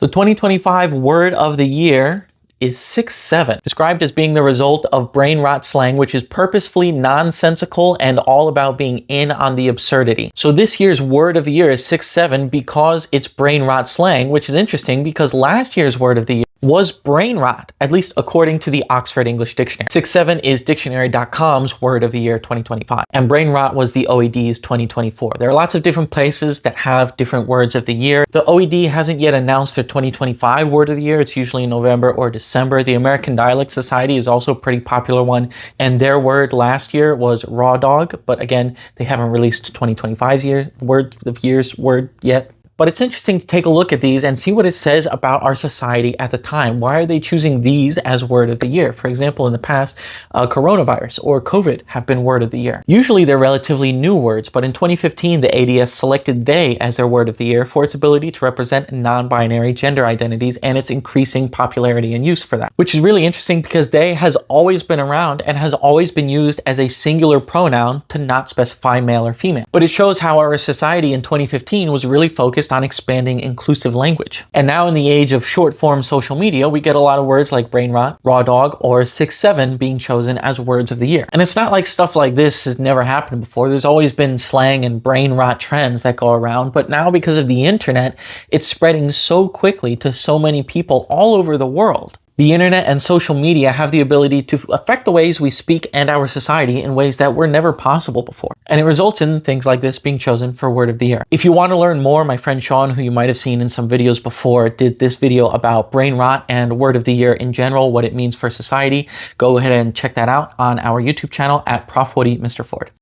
The 2025 word of the year is 6-7, described as being the result of brain rot slang, which is purposefully nonsensical and all about being in on the absurdity. So this year's word of the year is 6-7 because it's brain rot slang, which is interesting because last year's word of the year was brain rot, at least according to the Oxford English Dictionary. 6-7 is dictionary.com's word of the year 2025, and brain rot was the OED's 2024. There are lots of different places that have different words of the year. The OED hasn't yet announced their 2025 word of the year. It's usually in November or December. The American Dialect Society is also a pretty popular one, and their word last year was raw dog, but again, they haven't released 2025's word of year's word yet. But it's interesting to take a look at these and see what it says about our society at the time. Why are they choosing these as word of the year? For example, in the past, coronavirus or COVID have been word of the year. Usually they're relatively new words, but in 2015, the ADS selected they as their word of the year for its ability to represent non-binary gender identities and its increasing popularity and use for that. Which is really interesting because they has always been around and has always been used as a singular pronoun to not specify male or female. But it shows how our society in 2015 was really focused on expanding inclusive language. And now in the age of short form social media, we get a lot of words like brain rot, raw dog, or 6-7 being chosen as words of the year. And it's not like stuff like this has never happened before. There's always been slang and brain rot trends that go around, but now because of the internet, it's spreading so quickly to so many people all over the world. The internet and social media have the ability to affect the ways we speak and our society in ways that were never possible before. And it results in things like this being chosen for word of the year. If you want to learn more, my friend Sean, who you might have seen in some videos before, did this video about brain rot and word of the year in general, what it means for society. Go ahead and check that out on our YouTube channel at Prof. Woody Mr. Ford.